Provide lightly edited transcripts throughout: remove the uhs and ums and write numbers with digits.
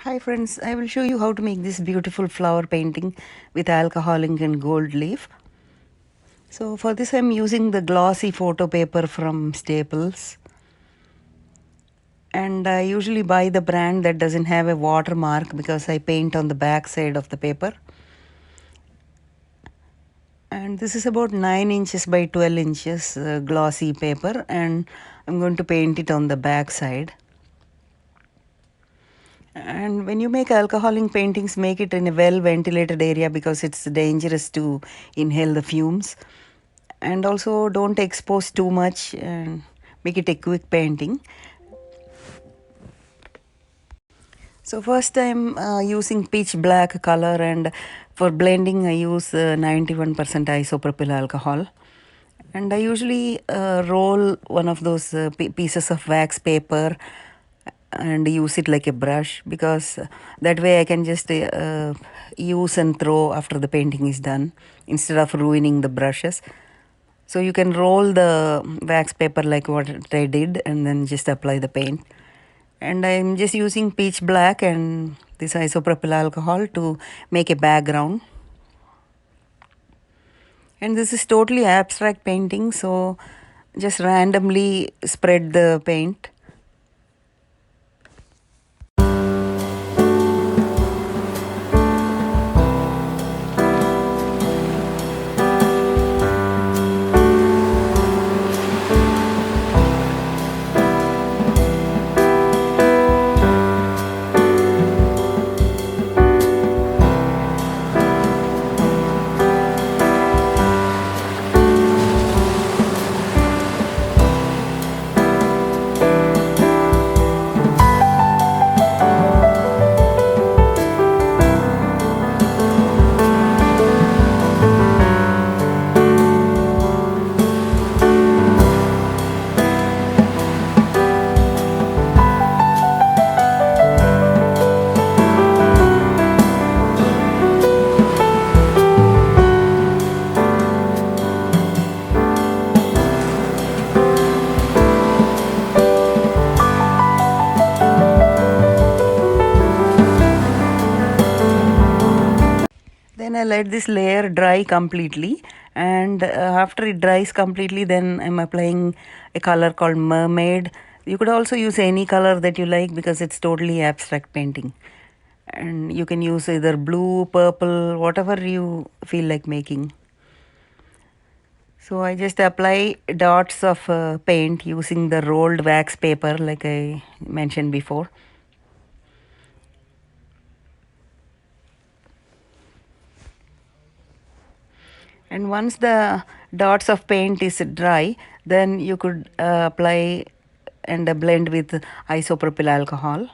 Hi friends, I will show you how to make this beautiful flower painting with alcohol ink and gold leaf. So for this I'm using the glossy photo paper from Staples. And I usually buy the brand that doesn't have a watermark because I paint on the back side of the paper. And this is about 9 inches by 12 inches glossy paper, and I'm going to paint it on the back side. And when you make alcohol ink paintings, make it in a well ventilated area because it's dangerous to inhale the fumes. And also don't expose too much and make it a quick painting. So first I'm using pitch black color, and for blending I use 91% isopropyl alcohol. And I usually roll one of those pieces of wax paper and use it like a brush, because that way I can just use and throw after the painting is done instead of ruining the brushes. So you can roll the wax paper like what I did and then just apply the paint. And I'm just using peach black and this isopropyl alcohol to make a background. And this is totally abstract painting, so just randomly spread the paint. Then I let this layer dry completely, and after it dries completely, then I'm applying a color called Mermaid. You could also use any color that you like because it's totally abstract painting. And you can use either blue, purple, whatever you feel like making. So I just apply dots of paint using the rolled wax paper like I mentioned before. And once the dots of paint is dry, then you could apply and blend with isopropyl alcohol.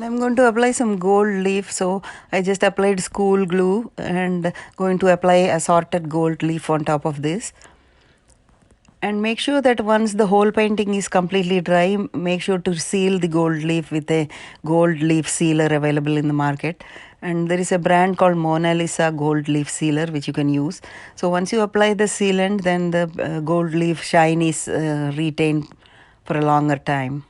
I'm going to apply some gold leaf, so I just applied school glue and going to apply assorted gold leaf on top of this. And make sure that once the whole painting is completely dry, make sure to seal the gold leaf with a gold leaf sealer available in the market. And there is a brand called Mona Lisa gold leaf sealer which you can use. So once you apply the sealant, then the gold leaf shine is retained for a longer time.